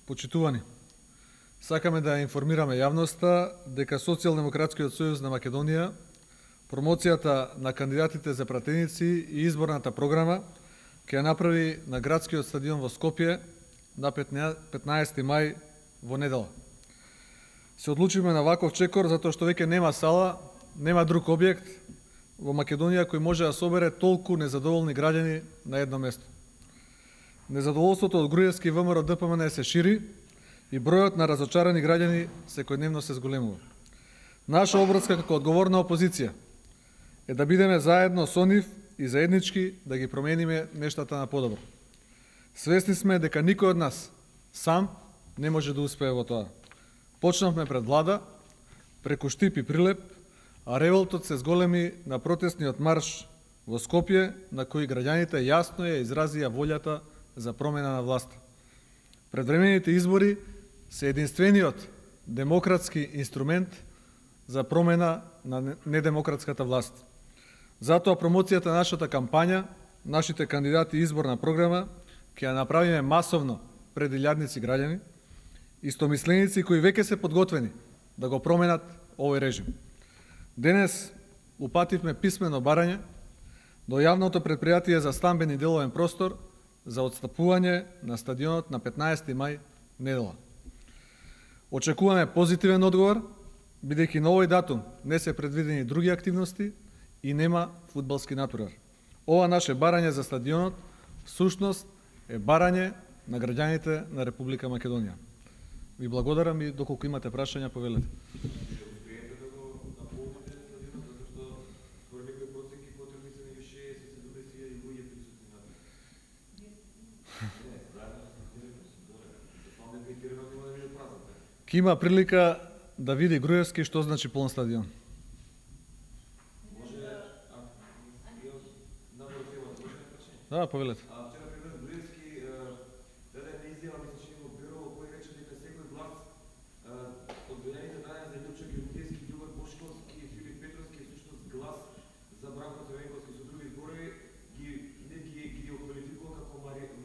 Почитувани, сакаме да информираме јавноста дека Социјалдемократскиот сојуз на Македонија, промоцијата на кандидатите за пратеници и изборната програма ќе ја направи на градскиот стадион во Скопје на 15 мај во недела. Се одлучиме на ваков чекор затоа што веќе нема сала, нема друг објект во Македонија кој може да собере толку незадоволни граѓани на едно место. Незадоволството од Груевски ВМРО ДПМН се шири и бројот на разочарани граѓани секојдневно се зголемува. Наша обврска како одговорна опозиција е да бидеме заедно со нив и заеднички да ги промениме нештата на подобро. Свесни сме дека никој од нас сам не може да успее во тоа. Почнавме пред влада, преку Штип и Прилеп, а револтот се зголеми на протестниот марш во Скопје, на кој граѓаните јасно ја изразија волјата за промена на власта. Предвремените избори се единствениот демократски инструмент за промена на недемократската власт. Затоа промоцијата на нашата кампања, нашите кандидати и изборна програма ќе ја направиме масовно пред илјадници граѓани, истомисленици кои веќе се подготвени да го променат овој режим. Денес упативме писмено барање до јавното предпријатие за стамбен и деловен простор за отстапување на стадионот на 15 мај недела. Очекуваме позитивен одговор, бидејќи на овој датум не се предвидени други активности и нема фудбалски натпревар. Ова наше барање за стадионот всушност е барање на граѓаните на Република Македонија. Ви благодарам и доколку имате прашања, повелете. Ке има прилика да види Груевски што значи полн стадион. Да, повелете. Вчера президент Груевски даде една изјава, мисля че во Бюро, кој рече дека секој глас од дојаните даден за Љупчо Георгиевски, Љубомир Бошковски и Филип Петровски е всушност глас за Бранко Црвенковски. Со други зборови ги оквалификува како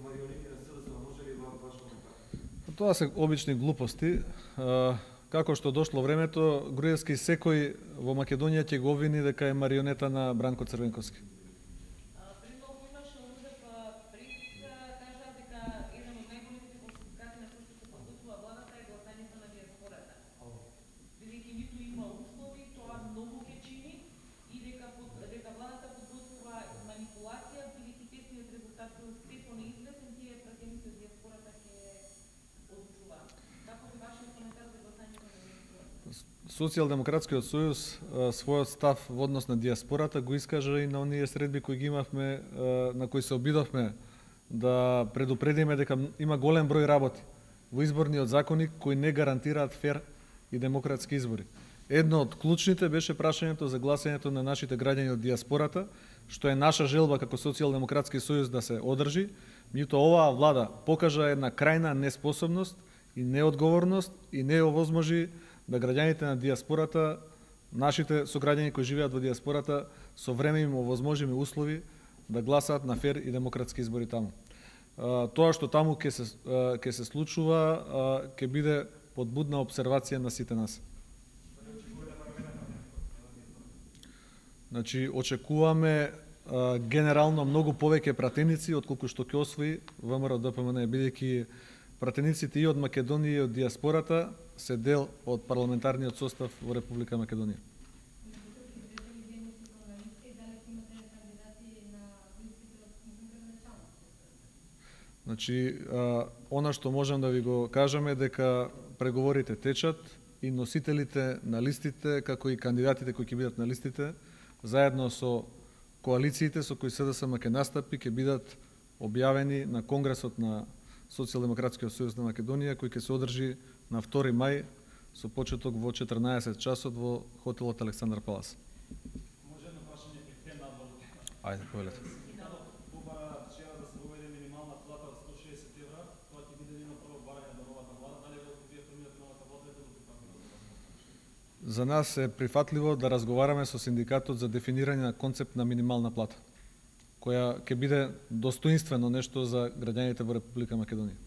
марионети на СДСМ. Може ли ваш коментар? Тоа се обични глупости. Како што дошло времето, Груевски секој во Македонија ќе го обвини дека е марионета на Бранко Црвенковски. Социјалдемократскиот сојуз својот став во однос на дијаспората го искажа и на оние средби кои ги имавме, на кои се обидовме да предупредиме дека има голем број работи во изборниот законник кои не гарантираат фер и демократски избори. Едно од клучните беше прашањето за гласањето на нашите граѓани од дијаспората, што е наша желба како Социјалдемократски сојуз да се одржи, меѓутоа оваа влада покажа една крајна неспособност и неодговорност и не овозможи да граѓаните на дијаспората, нашите сограѓани кои живеат во дијаспората, со време им овозможиме услови да гласаат на фер и демократски избори таму. Тоа што таму ќе се случува, ќе биде под будна обсервација на сите нас. Значи, очекуваме генерално многу повеќе пратеници отколку што ќе освои ВМРО ДПМН, бидејќи пратениците и од Македонија и од дијаспората се дел од парламентарниот состав во Република Македонија. Значи, она што можам да ви го кажеме дека преговорите течат и носителите на листите, како и кандидатите кои ќе бидат на листите, заедно со коалициите со кои СДСМ ќе настапи, ќе бидат објавени на Конгресот на Социјалдемократскиот сојуз на Македонија, кој ќе се одржи на 2 мај со почеток во 14 часот во хотелот Александар Палас. Може едно прашање при надвор? Ајде, повелете. Вчера да се воведе минимална плата од 160 евра, тоа ќе биде едно прво барање до новата влада, дали го вие формирате новата влада и да го прифатите? За нас е прифатливо да разговараме со синдикатот за дефинирање на концепт на минимална плата, која ќе биде достоинствено нешто за граѓаните во Република Македонија.